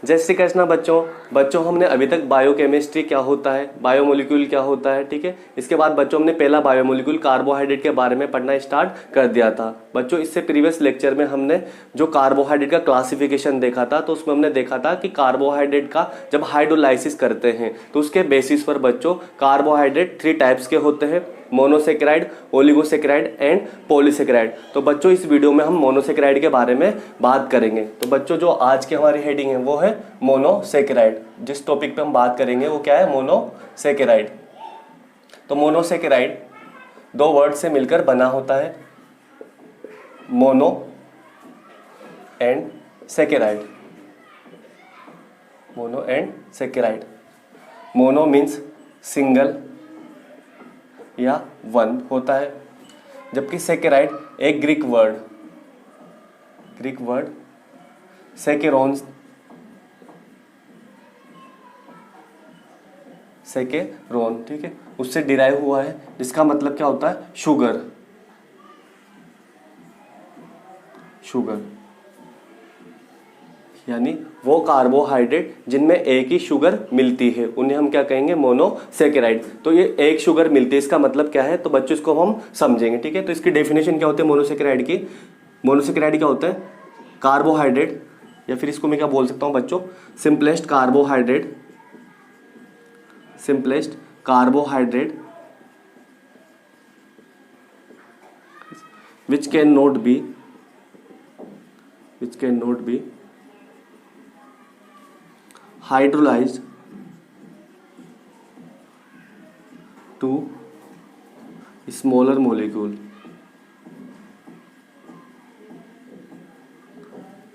जय श्री कृष्णा बच्चों। बच्चों हमने अभी तक बायोकेमिस्ट्री क्या होता है, बायोमोलिक्यूल क्या होता है, ठीक है। इसके बाद बच्चों हमने पहला बायोमोलिक्यूल कार्बोहाइड्रेट के बारे में पढ़ना स्टार्ट कर दिया था। बच्चों इससे प्रीवियस लेक्चर में हमने जो कार्बोहाइड्रेट का क्लासिफिकेशन देखा था, तो उसमें हमने देखा था कि कार्बोहाइड्रेट का जब हाइड्रोलाइसिस करते हैं तो उसके बेसिस पर बच्चों कार्बोहाइड्रेट 3 टाइप्स के होते हैं, मोनोसेकेराइड, ओलिगोसेकेराइड एंड पॉलीसेकेराइड। तो बच्चों इस वीडियो में हम मोनोसेकेराइड के बारे में बात करेंगे। तो बच्चों जो आज की हमारी हेडिंग है वो है मोनोसेकेराइड। जिस टॉपिक पे हम बात करेंगे वो क्या है, मोनोसेकेराइड। तो मोनोसेकेराइड 2 वर्ड से मिलकर बना होता है, mono and saccharide. Mono and saccharide. Mono means single या वन होता है, जबकि सेकेराइड एक ग्रीक वर्ड सेकेरोन ठीक है, उससे डिराइव हुआ है, जिसका मतलब क्या होता है, शुगर। यानी वो कार्बोहाइड्रेट जिनमें एक ही शुगर मिलती है उन्हें हम क्या कहेंगे, मोनोसेकेराइड। तो ये एक शुगर मिलती है, इसका मतलब क्या है, तो बच्चों इसको हम समझेंगे, ठीक है। तो इसकी डेफिनेशन क्या होती है मोनोसेकेराइड की। मोनोसेकेराइड क्या होता है, कार्बोहाइड्रेट, या फिर इसको मैं क्या बोल सकता हूँ बच्चों, simplest carbohydrate which cannot be hydrolyzed to smaller molecule।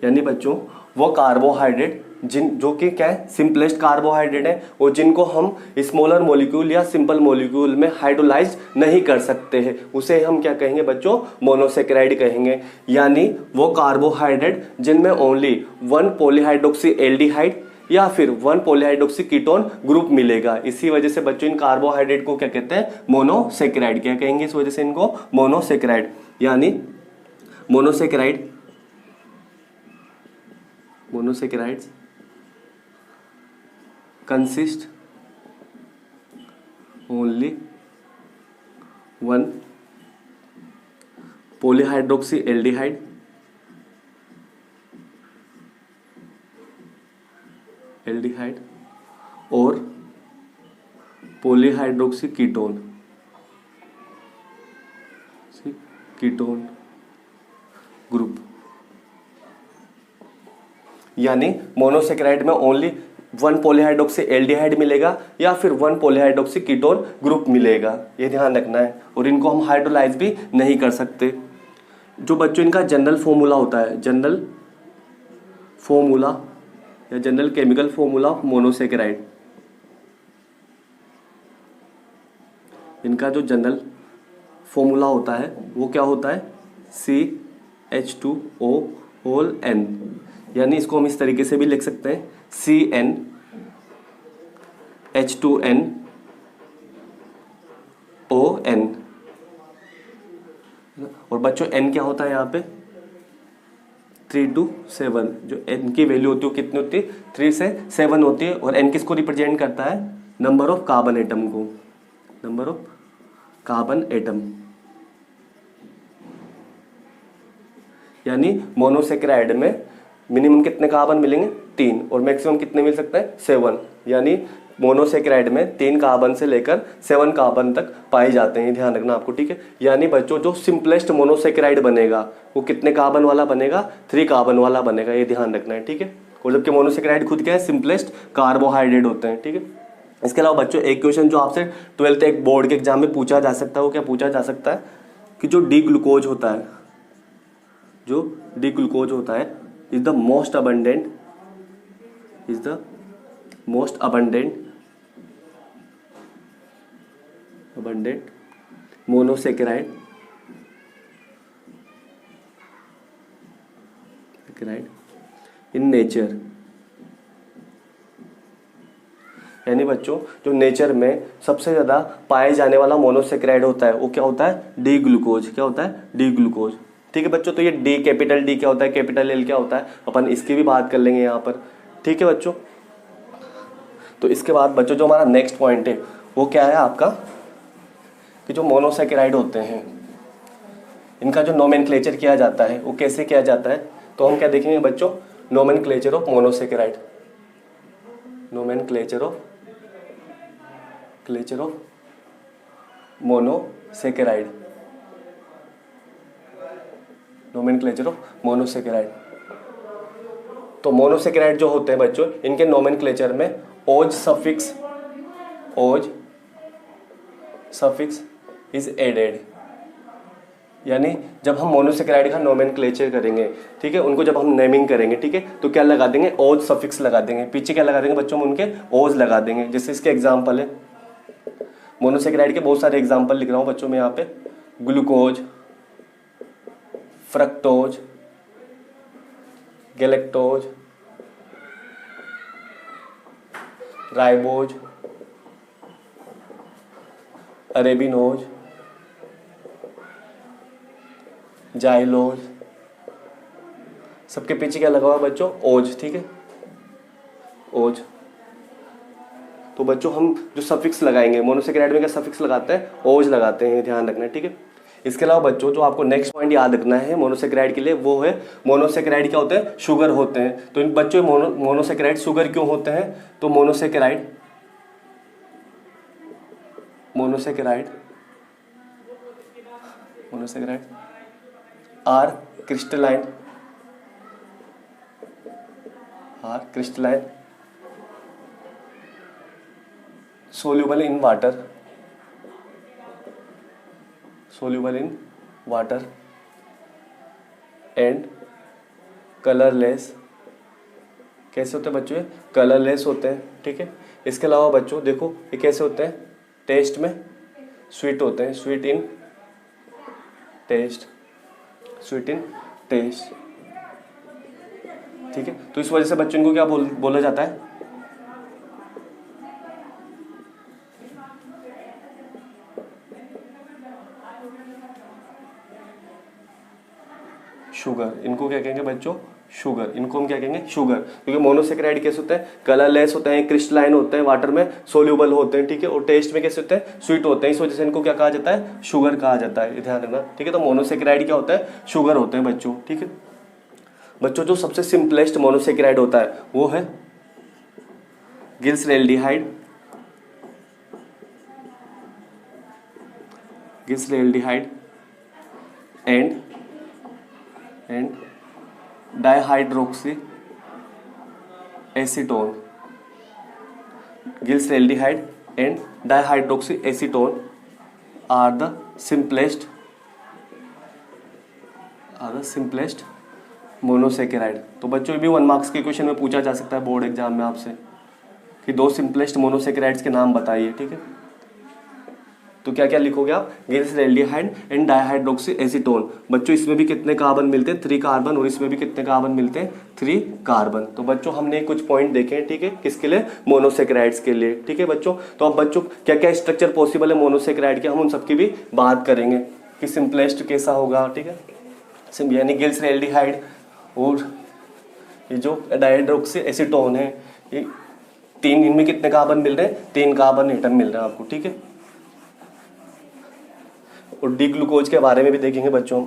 यानी बच्चों वो कार्बोहाइड्रेट जो कि क्या है, सिंपलेस्ट कार्बोहाइड्रेट है, और जिनको हम स्मॉलर मॉलिक्यूल या सिंपल मॉलिक्यूल में हाइड्रोलाइज नहीं कर सकते हैं, उसे हम क्या कहेंगे बच्चों, मोनोसेकेराइड कहेंगे। यानी वो कार्बोहाइड्रेट जिनमें ओनली 1 पॉलीहाइड्रोक्सी एल्डिहाइड या फिर 1 पॉलीहाइड्रोक्सी कीटोन ग्रुप मिलेगा। इसी वजह से बच्चों इन कार्बोहाइड्रेट को क्या कहते हैं, मोनोसेकेराइड। क्या कहेंगे इस वजह से इनको, मोनोसेकेराइड। यानी monosaccharides consist only 1 polyhydroxy aldehyde और polyhydroxy कीटोन ग्रुप। यानी मोनोसेकेराइड में ओनली 1 पॉलीहाइड्रोक्सी एल्डिहाइड मिलेगा या फिर 1 पॉलीहाइड्रोक्सी कीटोन ग्रुप मिलेगा, ये ध्यान रखना है। और इनको हम हाइड्रोलाइज भी नहीं कर सकते। जो बच्चों इनका जनरल फॉर्मूला होता है, general chemical formula of monosaccharide, इनका जो जनरल फॉर्मूला होता है वो क्या होता है, CH2ON। यानी इसको हम इस तरीके से भी लिख सकते हैं, CnH2nOn। और बच्चों n क्या होता है यहाँ पे, 3 to 7। जो n की वैल्यू होती है कितनी होती है, 3 से 7 होती है। और n किसको रिप्रेजेंट करता है, नंबर ऑफ कार्बन एटम को, नंबर ऑफ कार्बन एटम। यानी मोनोसेकेराइड में मिनिमम कितने कार्बन मिलेंगे, 3, और मैक्सिमम कितने मिल सकते हैं, 7। यानी मोनोसेकेराइड में 3 कार्बन से लेकर 7 कार्बन तक पाए जाते हैं, ध्यान रखना आपको, ठीक है। यानी बच्चों जो सिंपलेस्ट मोनोसेकेराइड बनेगा वो कितने कार्बन वाला बनेगा, 3 कार्बन वाला बनेगा, ये ध्यान रखना है, ठीक है। और जबकि मोनोसेकेराइड खुद क्या है, सिंपलेस्ट कार्बोहाइड्रेट होते हैं, ठीक है। इसके अलावा बच्चों एक क्वेश्चन जो आपसे 12th एक बोर्ड के एग्जाम में पूछा जा सकता है, वो क्या पूछा जा सकता है कि जो डी ग्लूकोज होता है is the most abundant monosaccharide in nature। यानी बच्चों जो नेचर में सबसे ज़्यादा पाए जाने वाला मोनोसेकेराइड होता है वो क्या होता है, डी ग्लूकोज। क्या होता है, डी ग्लूकोज, ठीक है बच्चों। तो ये डी, कैपिटल डी क्या होता है, कैपिटल एल क्या होता है, अपन इसकी भी बात कर लेंगे यहाँ पर, ठीक है बच्चों। तो इसके बाद बच्चों जो हमारा नेक्स्ट पॉइंट है वो क्या है आपका, कि जो मोनोसेकेराइड होते हैं इनका जो नोमेनक्लेचर किया जाता है वो कैसे किया जाता है। तो हम क्या देखेंगे बच्चों, nomenclature of monosaccharide, nomenclature of monosaccharide, nomenclature of monosaccharide. तो मोनोसेकेराइड जो होते हैं बच्चों, इनके नोमेनक्लेचर में ओज सफिक्स इज एडेड। यानी जब हम मोनोसेकेराइड का नोमेनक्लेचर करेंगे, ठीक है, उनको जब हम नेमिंग करेंगे, ठीक है, तो क्या लगा देंगे, ओज सफिक्स लगा देंगे। पीछे क्या लगा देंगे बच्चों, हम उनके ओज लगा देंगे। जैसे इसके एग्जांपल है, मोनोसेकेराइड के बहुत सारे एग्जांपल लिख रहा हूं बच्चों में यहाँ पे, glucose, fructose, galactose, ribose, arabinose, xylose, सबके पीछे क्या लगा हुआ बच्चों, ओज। ठीक है, ओज। तो बच्चों हम जो सफिक्स लगाएंगे, मोनोसेकेराइड में क्या सफिक्स लगाते हैं, ओज लगाते हैं, ध्यान रखना है। ठीक है, इसके अलावा बच्चों जो आपको नेक्स्ट पॉइंट याद रखना है मोनोसेकेराइड के लिए, वो है मोनोसेकेराइड क्या होते हैं, शुगर होते हैं। तो इन बच्चों मोनोसेकेराइड शुगर क्यों होते हैं, तो monosaccharide are crystalline soluble in water and colourless. कैसे होते हैं बच्चों, ये कलरलेस होते हैं। ठीक है, इसके अलावा बच्चों देखो ये कैसे होते हैं, टेस्ट में स्वीट होते हैं, स्वीट इन टेस्ट। ठीक है, तो इस वजह से बच्चों को क्या बोला जाता है, शुगर। इनको क्या कहेंगे बच्चों, शुगर। इनको हम क्या कहेंगे, शुगर। क्योंकि मोनोसेकेराइड कैसे होते हैं, कलरलेस होते हैं, क्रिस्टलाइन होते हैं, वाटर में सोल्यूबल होते हैं। ठीक है, और टेस्ट में कैसे होते हैं, स्वीट होते हैं। इस वजह से इनको क्या कहा जाता है, शुगर कहा जाता है, ध्यान रखना। ठीक है, तो मोनोसेकेराइड क्या होता है, शुगर होते हैं बच्चों। ठीक है बच्चों, जो सबसे सिंपलेस्ट मोनोसेकेराइड होता है वो है glyceraldehyde and dihydroxy acetone. Glyceraldehyde and dihydroxy acetone are the simplest monosaccharide. तो बच्चों ये भी 1 मार्क्स के क्वेश्चन में पूछा जा सकता है बोर्ड एग्जाम में आपसे, कि 2 सिंपलेस्ट मोनोसेकेराइड्स के नाम बताइए। ठीक है, तो क्या क्या लिखोगे आप, गिल्सरेल्डिहाइड एंड डाइहाइड्रोक्सी एसीटोन। बच्चों इसमें भी कितने कार्बन मिलते हैं, 3 कार्बन, और इसमें भी कितने कार्बन मिलते हैं, 3 कार्बन। तो बच्चों हमने कुछ पॉइंट देखे हैं, ठीक है, किसके लिए, मोनोसेकेराइड्स के लिए। ठीक है बच्चों, तो अब बच्चों क्या क्या स्ट्रक्चर पॉसिबल है मोनोसेकेराइड के, हम उन सबकी भी बात करेंगे कि सिंपलेस्ट कैसा होगा। ठीक है, यानी गिल्सरेल्डिहाइड और ये जो डाइहाइड्रोक्सी एसीटोन है, ये 3, इनमें कितने कार्बन मिल रहे हैं, 3 कार्बन एटम मिल रहे हैं आपको। ठीक है, और डी ग्लूकोज के बारे में भी देखेंगे बच्चों,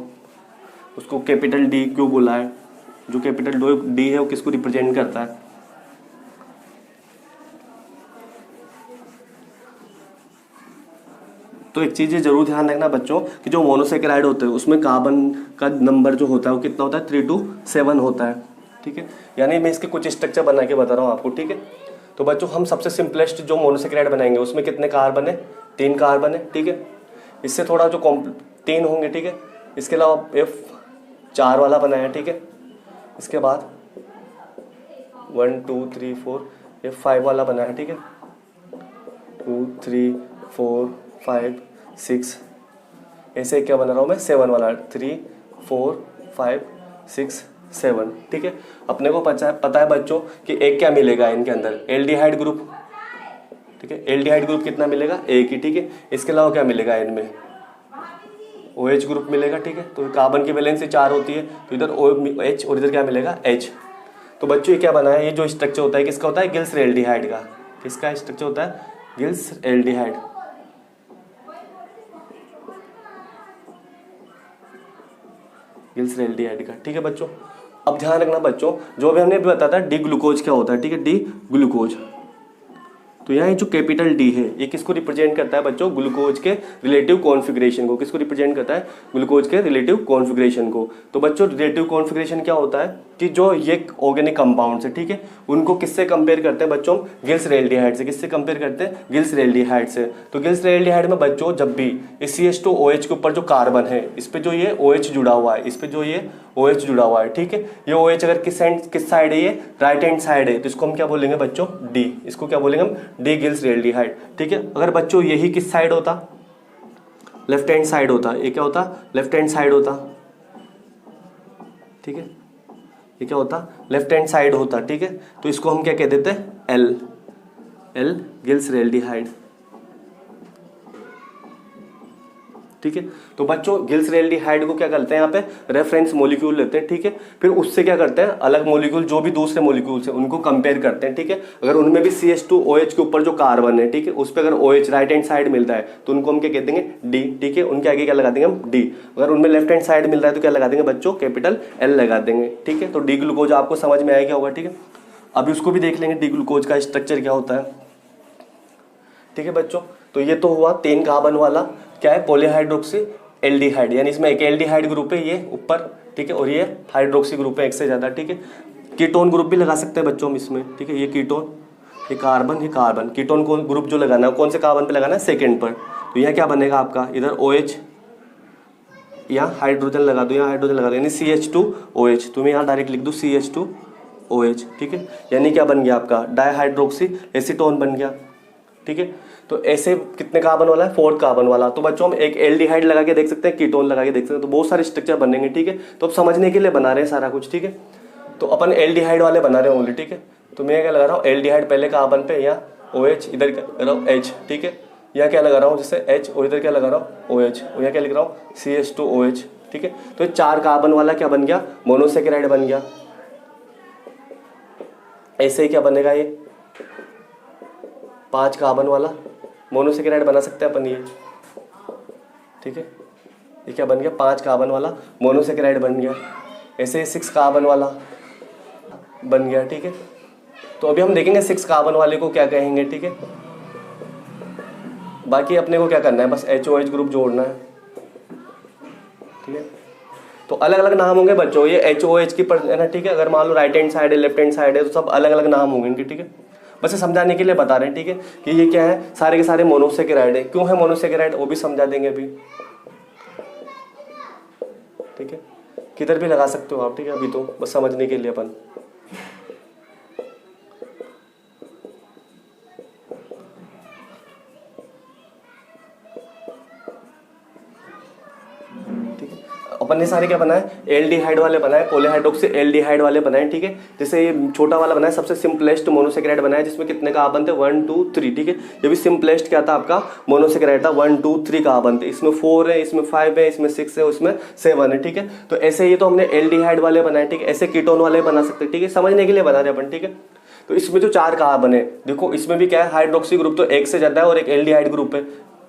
उसको कैपिटल डी क्यों बोला है, जो कैपिटल डी है वो किसको रिप्रेजेंट करता है। तो एक चीज़ ये जरूर ध्यान रखना बच्चों कि जो मोनोसेकेराइड होते हैं उसमें कार्बन का नंबर जो होता है वो कितना होता है, 3 to 7 होता है। ठीक है, यानी मैं इसके कुछ स्ट्रक्चर बना के बता रहा हूँ आपको। ठीक है, तो बच्चों हम सबसे सिंपलेस्ट जो मोनोसेकेराइड बनाएंगे उसमें कितने कार्बन है, 3 कार्बन है। ठीक है, इससे थोड़ा जो 3 होंगे। ठीक है, इसके अलावा F4 वाला बनाया। ठीक है, इसके बाद 1 2 3 4 F5 वाला बनाया। ठीक है, 2 3 4 5 6, ऐसे क्या बना रहा हूँ मैं, 7 वाला, 3 4 5 6 7। ठीक है, अपने को पता है बच्चों कि एक क्या मिलेगा इनके अंदर, एल्डिहाइड ग्रुप। ठीक है, एल्डिहाइड ग्रुप कितना मिलेगा, एक ही। ठीक है, इसके अलावा क्या मिलेगा इनमें, OH ग्रुप मिलेगा। ठीक है, तो कार्बन की वैलेंसी 4 होती है, तो इधर OH और इधर क्या मिलेगा, H। तो बच्चों ये क्या बना है, ये जो स्ट्रक्चर होता है किसका होता है, गिल्सरेल्डिहाइड का। किसका स्ट्रक्चर होता है, गिल्सरेल्डिहाइड। गिल्सरेल्डिहाइड का, ठीक है बच्चों। अब ध्यान रखना बच्चों, जो भी हमने बताया था डी ग्लूकोज क्या होता है, ठीक है, डी ग्लूकोज। तो यहाँ जो कैपिटल डी है ये किसको रिप्रेजेंट करता है बच्चों, ग्लूकोज के रिलेटिव कॉन्फ़िगरेशन को। किसको रिप्रेजेंट करता है, ग्लूकोज के रिलेटिव कॉन्फ़िगरेशन को। तो बच्चों रिलेटिव कॉन्फ़िगरेशन क्या होता है कि जो ये ऑर्गेनिक कंपाउंड्स है, ठीक है, उनको किससे कंपेयर करते हैं बच्चों, गिल्सरेल्डिहाइड से। किससे कंपेयर करते हैं, गिल्सरेल्डिहाइड से। तो गिल्सरेल्डिहाइड में बच्चों जब भी इस CH2OH के ऊपर जो कार्बन है इस पे जो ये OH जुड़ा हुआ है, इस पे जो ये OH जुड़ा हुआ है, ठीक है, ये OH अगर किस साइड है, ये राइट हैंड साइड है, तो इसको हम क्या बोलेंगे बच्चों, डी। इसको क्या बोलेंगे हम, डी गिल्सरेल्डिहाइड, ठीक है। अगर बच्चों यही किस साइड होता, लेफ्ट हैंड साइड होता, ये क्या होता, लेफ्ट हैंड साइड होता, ठीक है, ये क्या होता, लेफ्ट हैंड साइड होता, ठीक है। तो इसको हम क्या कह देते हैं, एल गिल्सरेल्डिहाइड, ठीक है। तो बच्चों गिल्सरेल्डिहाइड को क्या करते हैं, यहाँ पे रेफरेंस मॉलिक्यूल लेते हैं, ठीक है, फिर उससे क्या करते हैं, अलग मॉलिक्यूल जो भी दूसरे मॉलिक्यूल्स हैं उनको कंपेयर करते हैं, ठीक है। अगर उनमें भी CH2OH के ऊपर जो कार्बन है, ठीक है, उस पर अगर OH राइट हैंड साइड मिलता है तो उनको हम क्या कह देंगे, डी, ठीक है। उनके आगे क्या लगा देंगे हम, डी। अगर उनमें लेफ्ट हैंड साइड मिल रहा है तो क्या लगा देंगे बच्चों, कैपिटल एल लगा देंगे, ठीक है। तो डी ग्लूकोज आपको समझ में आया क्या होगा, ठीक है। अभी उसको भी देख लेंगे डी ग्लूकोज का स्ट्रक्चर क्या होता है, ठीक है बच्चों। तो ये तो हुआ 3 कार्बन वाला क्या है, पॉलीहाइड्रोक्सी एल्डिहाइड, यानी इसमें एक एल्डिहाइड ग्रुप है ये ऊपर, ठीक है, और ये हाइड्रोक्सी ग्रुप है एक से ज्यादा, ठीक है। कीटोन ग्रुप भी लगा सकते हैं बच्चों हम इसमें, ठीक है, ये कीटोन, ये कार्बन, कीटोन को ग्रुप जो लगाना है कौन से कार्बन पे लगाना है, सेकेंड पर। तो यहाँ क्या बनेगा आपका, इधर OH, यहाँ हाइड्रोजन लगा दो, यहाँ हाइड्रोजन लगा दो, यानी CH2OH। तुम्हें यहाँ डायरेक्ट लिख दो CH2OH, ठीक है। यानी क्या बन गया आपका, डाईहाइड्रोक्सी एसीटोन बन गया, ठीक है। तो ऐसे कितने कार्बन वाला है, 4 कार्बन वाला। तो बच्चों हम एक एल्डिहाइड लगा के देख सकते हैं, कीटोन लगा के देख सकते हैं, तो बहुत सारे स्ट्रक्चर बनेंगे, ठीक है। तो अब समझने के लिए बना रहे हैं सारा कुछ, ठीक है। तो अपन एल्डिहाइड वाले बना रहे हैं ओनली, ठीक है। तो मैं क्या लगा रहा हूँ, एल्डिहाइड पहले कार्बन पे, या OH, इधर क्या लगा रहा हूँ H, ठीक है। यहाँ क्या लगा रहा हूँ जैसे H, और इधर क्या लगा रहा हूँ OH, और यहाँ क्या लिख रहा हूँ CH2OH, ठीक है। तो 4 कार्बन वाला क्या बन गया, मोनोसेकेराइड बन गया। ऐसे ही क्या बनेगा, ये 5 कार्बन वाला मोनोसेकेराइड बना सकते हैं अपन ये, ठीक है। ये क्या बन गया, 5 कार्बन वाला मोनोसेकेराइड बन गया। ऐसे 6 कार्बन वाला बन गया, ठीक है। तो अभी हम देखेंगे 6 कार्बन वाले को क्या कहेंगे, ठीक है। बाकी अपने को क्या करना है, बस HOH ग्रुप जोड़ना है, ठीक है। तो अलग अलग नाम होंगे बच्चों, ये HOH की है ना, ठीक है। अगर मान लो राइट हैंड साइड है, लेफ्ट हैंड साइड है, तो सब अलग अलग नाम होंगे इनके, ठीक है। बस ये समझाने के लिए बता रहे हैं, ठीक है, कि ये क्या है, सारे के सारे मोनोसेकेराइड है। क्यों है मोनोसेकेराइड वो भी समझा देंगे अभी, ठीक है। किधर भी लगा सकते हो आप, ठीक है, अभी तो बस समझने के लिए अपन, अपन ने सारे क्या बनाए, एल्डिहाइड वाले बनाए, पॉलीहाइड्रोक्सी एल्डिहाइड वाले बनाए, ठीक है। जैसे ये छोटा वाला बनाया, सबसे सिंपलेस्ट मोनोसेकेराइड बनाया, जिसमें कितने कार्बन थे, 1 2 3, ठीक है। ये भी सिंपलेस्ट क्या था आपका, मोनोसेकेराइड था, 1 2 3 कार्बन थे। इसमें 4 है, इसमें 5 है, इसमें 6 है, उसमें 7 है, ठीक है। तो ऐसे ये तो हमने एल्डिहाइड वाले बनाए, ठीक है। ऐसे कीटोन वाले बना सकते हैं, ठीक है, समझने के लिए बना रहे अपन, ठीक है। तो इसमें जो 4 कार्बन है, देखो इसमें भी क्या है, हाइड्रोक्सी ग्रुप तो एक से ज्यादा है और एक एल्डिहाइड ग्रुप है।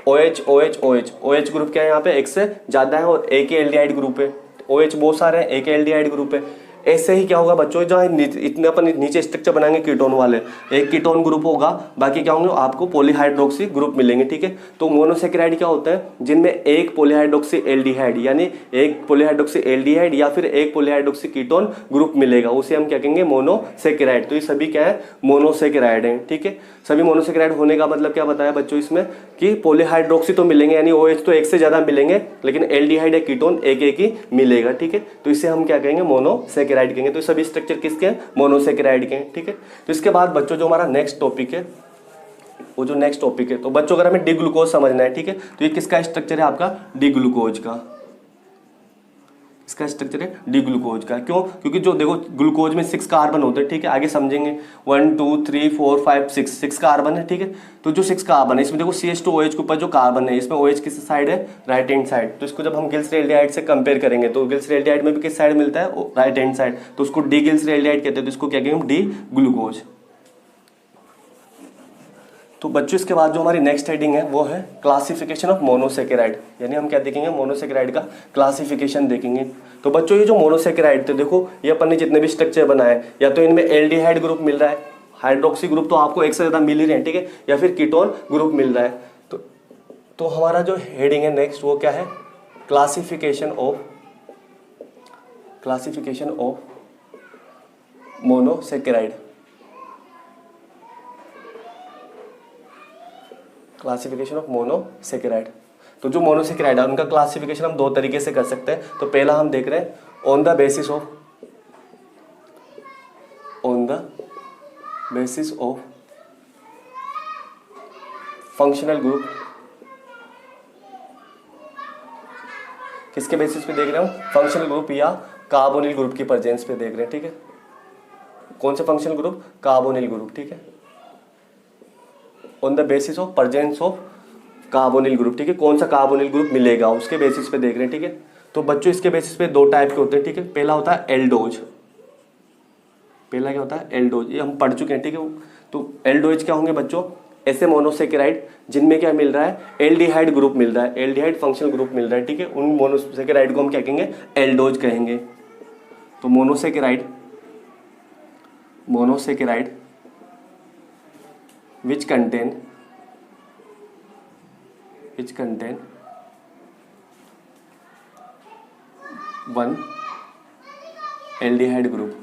OH OH OH OH group क्या है यहाँ पे, एक से ज्यादा है और एक ही एल्डिहाइड ग्रुप है। OH बहुत सारे हैं, एक एल्डिहाइड ग्रुप है। ऐसे ही क्या होगा बच्चों, जो इतने अपन नीचे स्ट्रक्चर बनाएंगे कीटोन वाले, एक कीटोन ग्रुप होगा, बाकी क्या होंगे आपको पॉलीहाइड्रोक्सी ग्रुप मिलेंगे, ठीक है। तो मोनोसेकेराइड क्या होता है, जिनमें एक पॉलीहाइड्रोक्सी एल्डिहाइड, यानी एक पॉलीहाइड्रोक्सी एल्डिहाइड या फिर एक पॉलीहाइड्रोक्सी कीटोन ग्रुप मिलेगा, उसे हम क्या कहेंगे, मोनोसेकेराइड। तो ये सभी क्या है, मोनोसेकेराइड है, ठीक है। सभी मोनोसेकेराइड होने का मतलब क्या बताया बच्चों इसमें, कि पॉलीहाइड्रोक्सी तो मिलेंगे, यानी OH तो एक से ज्यादा मिलेंगे, लेकिन एल्डिहाइड या कीटोन एक एक ही मिलेगा, ठीक है। तो इसे हम क्या कहेंगे, मोनोसेकेराइड कहेंगे। तो सभी स्ट्रक्चर किसके हैं, मोनोसेकेराइड के हैं, ठीक है। तो इसके बाद बच्चों जो हमारा नेक्स्ट टॉपिक है, वो जो नेक्स्ट टॉपिक है, तो बच्चों अगर हमें डी ग्लूकोज समझना है, ठीक है, तो ये किसका स्ट्रक्चर है आपका, डी ग्लूकोज का। इसका स्ट्रक्चर है डी ग्लूकोज का। क्यों? क्योंकि जो देखो ग्लूकोज में 6 कार्बन होते हैं, ठीक है, आगे समझेंगे। 1 2 3 4 5 6 कार्बन है, ठीक है। तो जो 6 कार्बन है इसमें देखो CH2OH के ऊपर जो कार्बन है, इसमें OH किस साइड है? Right hand side. तो इसको जब हम गिल्सरेल्डिहाइड से कंपेयर करेंगे तो गिल्सरेल्डिहाइड में भी किस साइड मिलता है? Right hand side. तो उसको डी गिल्सरेल्डिहाइड कहते हैं, तो इसको क्या कहेंगे? D glucose. तो बच्चों इसके बाद जो हमारी नेक्स्ट हेडिंग है वो है क्लासिफिकेशन ऑफ मोनोसेकेराइड, यानी हम क्या देखेंगे? मोनोसेकेराइड का क्लासिफिकेशन देखेंगे। तो बच्चों ये जो मोनोसेकेराइड थे, देखो ये अपन ने जितने भी स्ट्रक्चर बनाए, या तो इनमें एल्डिहाइड ग्रुप मिल रहा है, हाइड्रोक्सी ग्रुप तो आपको एक से ज़्यादा मिल ही रहे हैं, ठीक है, या फिर कीटोन ग्रुप मिल रहा है। तो हमारा जो हेडिंग है नेक्स्ट वो क्या है? Classification of monosaccharide. Classification of monosaccharide. तो जो मोनोसेकेराइड है उनका क्लासिफिकेशन हम दो तरीके से कर सकते हैं। तो पहला हम देख रहे हैं on the basis of functional group. किसके बेसिस पे देख रहे हो? फंक्शनल ग्रुप या कार्बोनिल ग्रुप की प्रेजेंस पे देख रहे हैं, ठीक है। कौन से फंक्शनल ग्रुप? कार्बोनिल ग्रुप, ठीक है। On the basis of presence of carbonyl group, ठीक है। कौन सा कार्बोनिल ग्रुप मिलेगा उसके बेसिस पे देख रहे हैं, ठीक है। तो बच्चों इसके बेसिस पे दो टाइप के होते हैं, ठीक है। पहला होता है एल्डोज। पहला क्या होता है? एल्डोज। ये हम पढ़ चुके हैं, ठीक है। तो एल्डोज क्या होंगे बच्चों? ऐसे मोनोसेकेराइड जिनमें क्या मिल रहा है? एल्डिहाइड ग्रुप मिल रहा है, एल्डिहाइड फंक्शनल ग्रुप मिल रहा है, ठीक है। उन मोनोसेकेराइड को हम क्या कहेंगे? एल्डोज कहेंगे। तो monosaccharide which contain one aldehyde group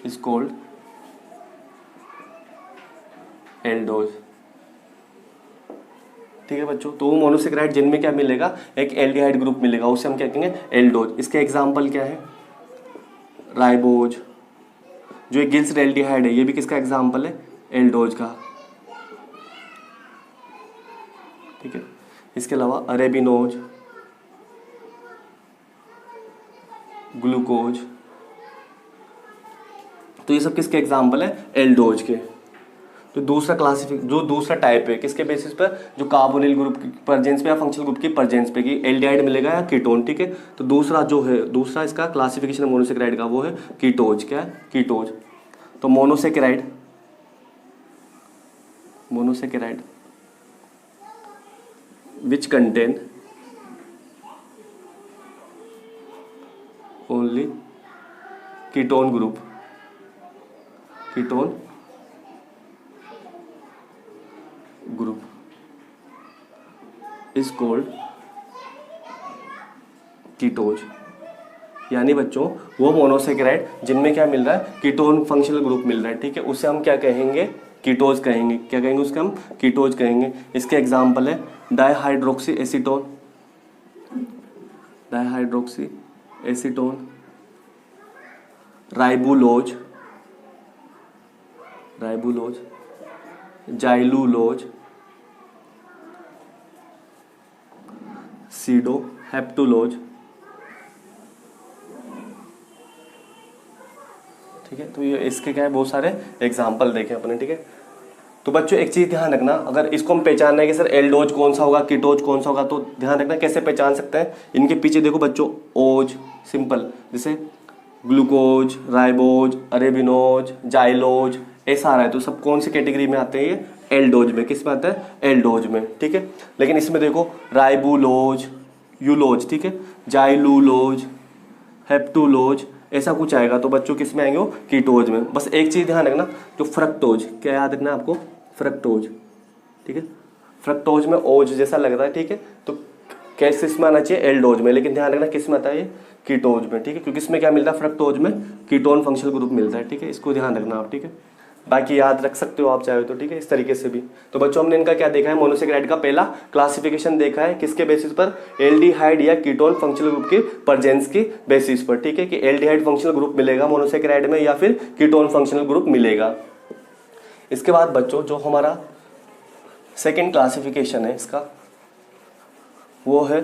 is called aldose, ठीक है बच्चों। तो मोनोसेकेराइड जिनमें क्या मिलेगा? एक एल्डिहाइड ग्रुप मिलेगा, उसे हम क्या कहेंगे? एल्डोज। इसके एग्जांपल क्या है? राइबोज। जो एक गिल्सरेल्डिहाइड है ये भी किसका एग्जांपल है? एल्डोज का, ठीक है। इसके अलावा अरेबिनोज, ग्लूकोज, तो ये सब किसके एग्जांपल है? एल्डोज के। तो दूसरा टाइप है किसके बेसिस पर? जो कार्बोनिल ग्रुप की प्रेजेंस पे या फंक्शनल ग्रुप की प्रेजेंस पे, कि एल्डिहाइड मिलेगा या कीटोन, ठीक है। तो दूसरा इसका क्लासिफिकेशन मोनोसेकेराइड का वो है कीटोज। क्या है? कीटोज। तो monosaccharide which contain only ketone group is called कीटोज। यानी बच्चों वो मोनोसेकेराइड जिनमें क्या मिल रहा है? कीटोन फंक्शनल ग्रुप मिल रहा है, ठीक है, उसे हम क्या कहेंगे? कीटोज कहेंगे। क्या कहेंगे? उसके हम कीटोज कहेंगे। इसके एग्जांपल है dihydroxy acetone, ribulose, xylulose, sedoheptulose, ठीक है। तो ये इसके क्या है? बहुत सारे एग्जाम्पल देखे अपने, ठीक है। तो बच्चों एक चीज ध्यान रखना, अगर इसको हम पहचानना है कि सर एल्डोज कौन सा होगा, कीटोज कौन सा होगा, तो ध्यान रखना कैसे पहचान सकते हैं। इनके पीछे देखो बच्चों ओज, सिंपल, जैसे ग्लूकोज, राइबोज, अरेबिनोज, जाइलोज, ऐसा आ रहा है। तो सब कौन सी कैटेगरी में आते हैं? ये एल्डोज में। किस में आता है? एल्डोज में, ठीक है। लेकिन इसमें देखो राइबुलोज, यूलोज, ठीक है, जाइलुलोज, हेप्टुलोज, ऐसा कुछ आएगा। तो बच्चों किस में आएंगे? वो कीटोज में। बस एक चीज ध्यान रखना, जो फ्रक्टोज, क्या याद रखना है आपको? फ्रक्टोज, ठीक है। फ्रक्टोज में ओज जैसा लग रहा है, ठीक है। तो कैसे इसमें आना चाहिए? एल्डोज में। लेकिन ध्यान रखना किस में आता है? ये कीटोज में, ठीक है। क्योंकि इसमें क्या मिलता है? फ्रक्टोज में कीटोन फंक्शनल ग्रुप मिलता है, ठीक है। इसको ध्यान रखना आप, ठीक है। बाकी याद रख सकते हो आप चाहे तो, ठीक है, इस तरीके से भी। तो बच्चों हमने इनका क्या देखा है? मोनोसेकेराइड का पहला क्लासिफिकेशन देखा है, किसके बेसिस पर? एल्डिहाइड या कीटोन फंक्शनल ग्रुप की प्रेजेंस की बेसिस पर, ठीक है, कि एल्डिहाइड फंक्शनल ग्रुप मिलेगा मोनोसेकेराइड में या फिर कीटोन फंक्शनल ग्रुप मिलेगा। इसके बाद बच्चों जो हमारा सेकेंड क्लासिफिकेशन है इसका, वो है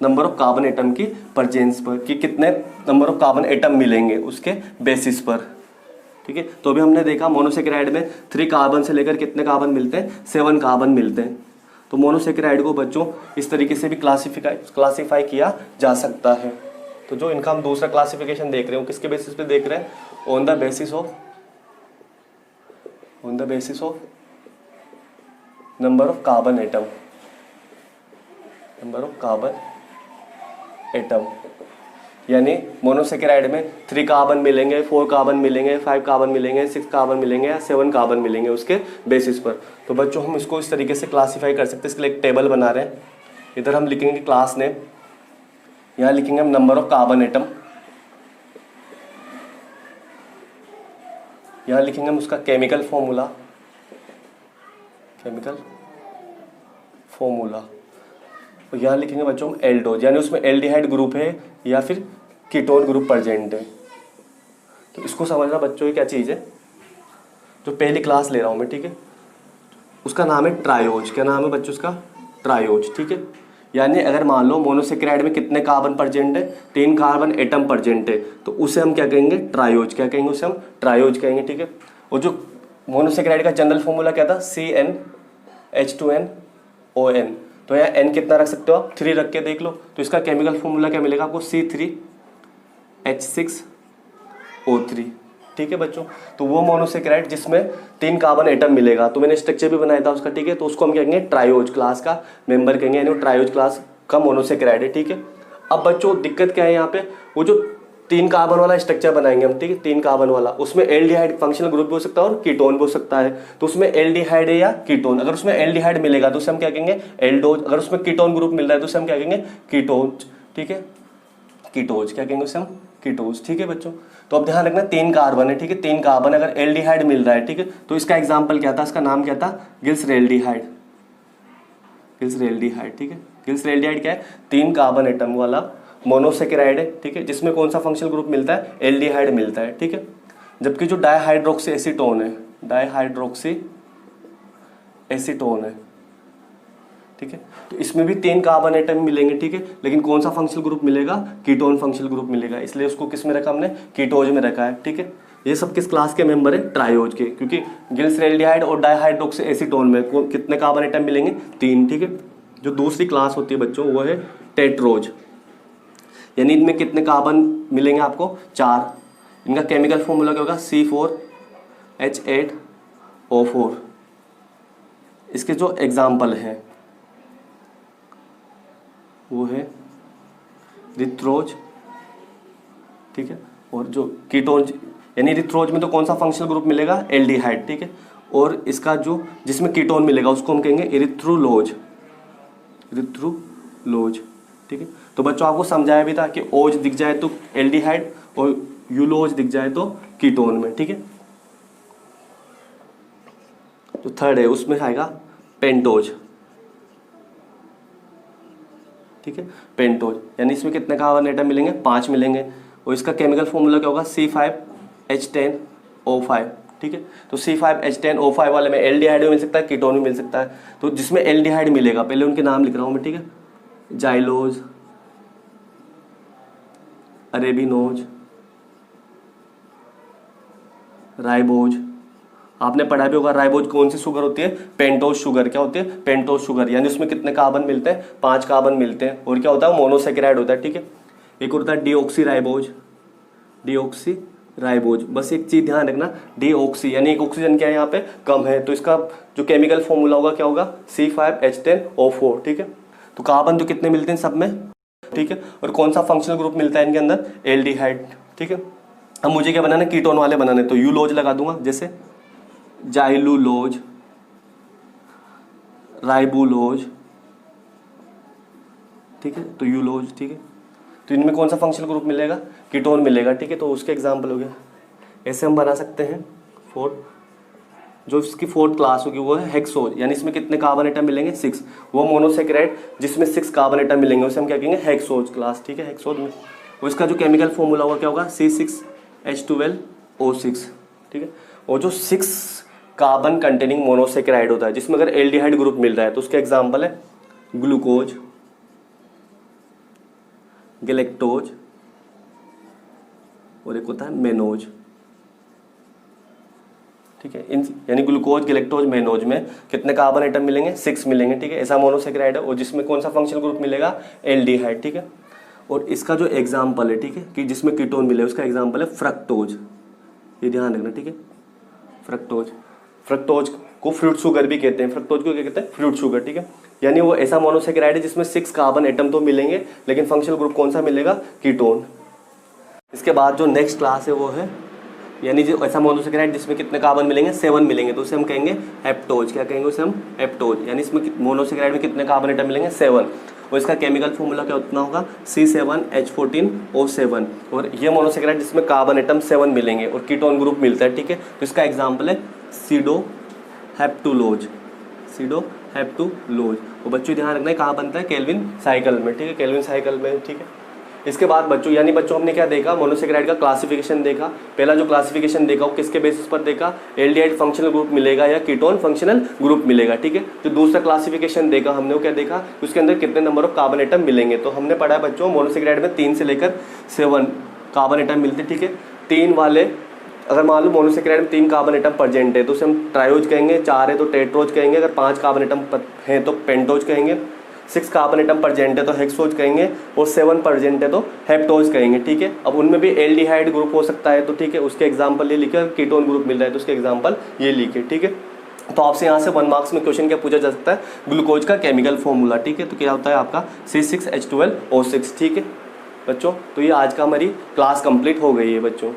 नंबर ऑफ कार्बन एटम की परजेंस पर, कि कितने नंबर ऑफ कार्बन एटम मिलेंगे उसके बेसिस पर। ठीक है, तो अभी हमने देखा मोनोसेकेराइड में 3 कार्बन से लेकर कितने कार्बन मिलते हैं, 7 कार्बन मिलते हैं। तो मोनोसेकेराइड को बच्चों इस तरीके से भी क्लासीफाई किया जा सकता है। तो जो इनका हम दूसरा क्लासिफिकेशन देख रहे हो किसके बेसिस पे देख रहे हैं, on the basis of number of carbon atom, number of carbon atom. यानी मोनोसेकेराइड में 3 कार्बन मिलेंगे, 4 कार्बन मिलेंगे, 5 कार्बन मिलेंगे, 6 कार्बन मिलेंगे या 7 कार्बन मिलेंगे उसके बेसिस पर। तो बच्चों हम इसको इस तरीके से क्लासीफाई कर सकते हैं। इसके लिए एक टेबल बना रहे हैं, इधर हम लिखेंगे क्लास नेम, यहाँ लिखेंगे हम नंबर ऑफ कार्बन एटम, यहाँ लिखेंगे हम उसका केमिकल फॉर्मूला, और यहाँ लिखेंगे बच्चों हम एल्डोज, यानी उसमें एल्डिहाइड ग्रुप है या फिर कीटोन ग्रुप प्रेजेंट है। तो इसको समझना बच्चों ये क्या चीज़ है, जो पहली क्लास ले रहा हूँ मैं, ठीक है, उसका नाम है ट्रायोज। क्या नाम है बच्चों उसका, ट्रायोज। ठीक है, यानी अगर मान लो मोनोसेकेराइड में कितने कार्बन प्रेजेंट है, 3 कार्बन एटम प्रेजेंट है, तो उसे हम क्या कहेंगे, ट्रायोज। क्या कहेंगे उसे हम, ट्रायोज कहेंगे। ठीक है, और जो मोनोसेकेराइड का जनरल फॉर्मूला क्या था, CnH2nOn। तो यहाँ n कितना रख सकते हो आप, 3 रख के देख लो। तो इसका केमिकल फॉर्मूला क्या मिलेगा आपको, C3H6O3। ठीक है बच्चों, तो वो मोनोसेकेराइड जिसमें 3 कार्बन एटम मिलेगा, तो मैंने स्ट्रक्चर भी बनाया था उसका। ठीक है, तो उसको हम कहेंगे ट्रायोज क्लास का मेंबर कहेंगे, यानी ट्रायोज क्लास का मोनोसेकेराइड है। ठीक है, अब बच्चों दिक्कत क्या है यहाँ पे, वो जो 3 कार्बन वाला स्ट्रक्चर बनाएंगे हम, ठीक है, 3 कार्बन वाला, उसमें एल्डिहाइड फंक्शनल ग्रुप भी हो सकता है और कीटोन भी हो सकता है। तो उसमें एल्डिहाइड है या कीटोन, अगर उसमें एल्डिहाइड मिलेगा तो उसे हम क्या कहेंगे, एल्डोज। अगर उसमें कीटोन ग्रुप मिल रहा है तो उसे हम क्या कहेंगे, कीटोज। ठीक है, कीटोज क्या कहेंगे उसे हम, कीटोज। ठीक है बच्चों, तो अब ध्यान रखना 3 कार्बन है, ठीक है, 3 कार्बन अगर एल्डिहाइड मिल रहा है, ठीक है, तो इसका एग्जाम्पल क्या था, इसका नाम क्या था, गिल्सरेल्डिहाइड। ठीक है, गिल्सरेल्डिहाइड क्या है, 3 कार्बन एटम वाला मोनोसेकेराइड है। ठीक है, जिसमें कौन सा फंक्शनल ग्रुप मिलता है, एल्डिहाइड मिलता है। ठीक है, जबकि जो डायहाइड्रोक्सी एसीटोन है, ठीक है, तो इसमें भी 3 कार्बन एटम मिलेंगे। ठीक है, लेकिन कौन सा फंक्शनल ग्रुप मिलेगा, कीटोन फंक्शनल ग्रुप मिलेगा, इसलिए उसको किस में रखा हमने, कीटोज में रखा है। ठीक है, ये सब किस क्लास के मेंबर है, ट्रायोज के, क्योंकि गिल्सरेल्डिहाइड और डायहाइड्रोक्सी एसीटोन में कितने कार्बन एटम मिलेंगे, 3। ठीक है, जो दूसरी क्लास होती है बच्चों वो है टेट्रोज, यानी इनमें कितने कार्बन मिलेंगे आपको, 4। इनका केमिकल फॉर्मूला क्या होगा, C4H8O4। इसके जो एग्जाम्पल हैं वो है रिथ्रोज। ठीक है, और जो कीटोज, यानी रिथ्रोज में तो कौन सा फंक्शनल ग्रुप मिलेगा, एल्डिहाइड। ठीक है, और इसका जो जिसमें कीटोन मिलेगा उसको हम कहेंगे इरिथ्रोलोज। ठीक है, तो बच्चों आपको समझाया भी था कि ओज दिख जाए तो एल्डिहाइड और यूलोज दिख जाए तो कीटोन में। ठीक है, तो थर्ड है उसमें आएगा पेंटोज। ठीक है, पेंटोज, यानी इसमें कितने कार्बन एटम मिलेंगे, 5 मिलेंगे, और इसका केमिकल फॉर्मूला क्या होगा, C5H10O5। ठीक है, तो C5H10O5 वाले में एल्डिहाइड भी मिल सकता है, कीटोन भी मिल सकता है। तो जिसमें एल्डिहाइड मिलेगा, पहले उनके नाम लिख रहा हूं मैं, ठीक है, जाइलोज, अरेबिनोज, राइबोज। आपने पढ़ा भी होगा राइबोज कौन सी शुगर होती है, पेंटोज शुगर। क्या होती है, पेंटोज शुगर, यानी उसमें कितने कार्बन मिलते हैं, 5 कार्बन मिलते हैं, और क्या होता है, मोनोसेकेराइड होता है। ठीक है, एक होता है डीऑक्सी राइबोज। बस एक चीज ध्यान रखना, डीऑक्सी यानी एक ऑक्सीजन क्या है यहाँ पे कम है, तो इसका जो केमिकल फॉर्मूला होगा क्या होगा, C5H10O4। ठीक है, तो कार्बन तो कितने मिलते हैं सब में, ठीक है, और कौन सा फंक्शनल ग्रुप मिलता है इनके अंदर, एल्डिहाइड। ठीक है, अब मुझे क्या बनाना है, कीटोन वाले बनाने, तो यूलोज लगा दूंगा, जैसे जाइलुलोज, राइबुलोज। ठीक है, तो यूलोज। ठीक है, तो इनमें कौन सा फंक्शनल ग्रुप मिलेगा, कीटोन मिलेगा। ठीक है, तो उसके एग्जाम्पल हो गया। ऐसे हम बना सकते हैं फोर्थ, जो इसकी 4th क्लास होगी वो है हेक्सोज, यानी इसमें कितने कार्बन एटम मिलेंगे, 6। वो मोनोसेकेराइड जिसमें 6 कार्बन एटम मिलेंगे उसे हम क्या कहेंगे, हेक्सोज क्लास। ठीक है, हेक्सोज में और इसका जो केमिकल फॉर्मूला होगा क्या होगा, C6H12O6। ठीक है, और जो 6 कार्बन कंटेनिंग मोनोसेकेराइड होता है, जिसमें अगर एल्डिहाइड ग्रुप मिल रहा है तो उसके एग्जाम्पल है ग्लूकोज, गैलेक्टोज और एक होता है मेनोज। ठीक है, इन यानी ग्लूकोज, गैलेक्टोज, मेनोज में कितने कार्बन एटम मिलेंगे? 6 मिलेंगे। ठीक है, ऐसा मोनोसेकेराइड है और जिसमें कौन सा फंक्शनल ग्रुप मिलेगा? एल्डिहाइड। ठीक है, और इसका जो एग्जाम्पल है, ठीक है, कि जिसमें कीटोन मिले उसका एग्जाम्पल है फ्रक्टोज। ये ध्यान रखना। ठीक है, फ्रक्टोज, फ्रक्टोज को फ्रूट शुगर भी कहते हैं। फ्रक्टोज को क्या कहते हैं? Fruit sugar. ठीक है, यानी वो ऐसा मोनोसेकेराइड है जिसमें 6 कार्बन एटम तो मिलेंगे, लेकिन फंक्शनल ग्रुप कौन सा मिलेगा? कीटोन। इसके बाद जो नेक्स्ट क्लास है वो है, यानी जो ऐसा मोनोसेकेराइड जिसमें कितने कार्बन मिलेंगे? 7 मिलेंगे, तो उसे हम कहेंगे हेप्टोज। क्या कहेंगे उसे हम? हेप्टोज। यानी इसमें मोनोसेकेराइड में कितने कार्बन एटम मिलेंगे? 7। और इसका केमिकल फॉर्मूला क्या उतना होगा? C7H14O7। और ये मोनोसेकेराइड जिसमें कार्बन एटम 7 मिलेंगे और कीटोन ग्रुप मिलता है। ठीक है, तो इसका एग्जाम्पल है सीडोहेप्टुलोज। सीडोहेप्टुलोज। और बच्चों ध्यान रखना है कहाँ बनता है? केल्विन साइकिल में। ठीक है, केल्विन साइकिल में। ठीक है, इसके बाद बच्चों, यानी बच्चों हमने क्या देखा? मोनोसेकेराइड का क्लासिफिकेशन देखा। पहला जो क्लासिफिकेशन देखा वो किसके बेसिस पर देखा? एल्डिहाइड फंक्शनल ग्रुप मिलेगा या कीटोन फंक्शनल ग्रुप मिलेगा। ठीक है, जो दूसरा क्लासिफिकेशन देखा हमने वो क्या देखा? उसके अंदर कितने नंबर ऑफ कार्बन एटम मिलेंगे। तो हमने पढ़ा है बच्चों मोनोसेकेराइड में 3 से लेकर 7 कार्बन एटम मिलते हैं। ठीक है, 3 वाले, अगर मान लो मोनोसेकेराइड में 3 कार्बन एटम प्रेजेंट है तो उसे हम ट्रायोज कहेंगे, 4 है तो टेट्रोज कहेंगे, अगर 5 कार्बन एटम हैं तो पेंटोज कहेंगे, 6 कार्बन एटम प्रेजेंट है तो हेक्सोज कहेंगे, और 7 प्रेजेंट है तो हेप्टोज कहेंगे। ठीक है, अब उनमें भी एल्डिहाइड ग्रुप हो सकता है, तो ठीक है उसके एग्जाम्पल ये लिखे। कीटोन ग्रुप मिल रहा है तो उसके एग्जाम्पल ये लिखे। ठीक है, तो आपसे यहाँ से 1 मार्क्स में क्वेश्चन क्या पूछा जा सकता है? ग्लूकोज का केमिकल फॉर्मूला। ठीक है, तो क्या होता है आपका? C6H12O6। ठीक है बच्चों, तो ये आज का हमारी क्लास कंप्लीट हो गई है बच्चों।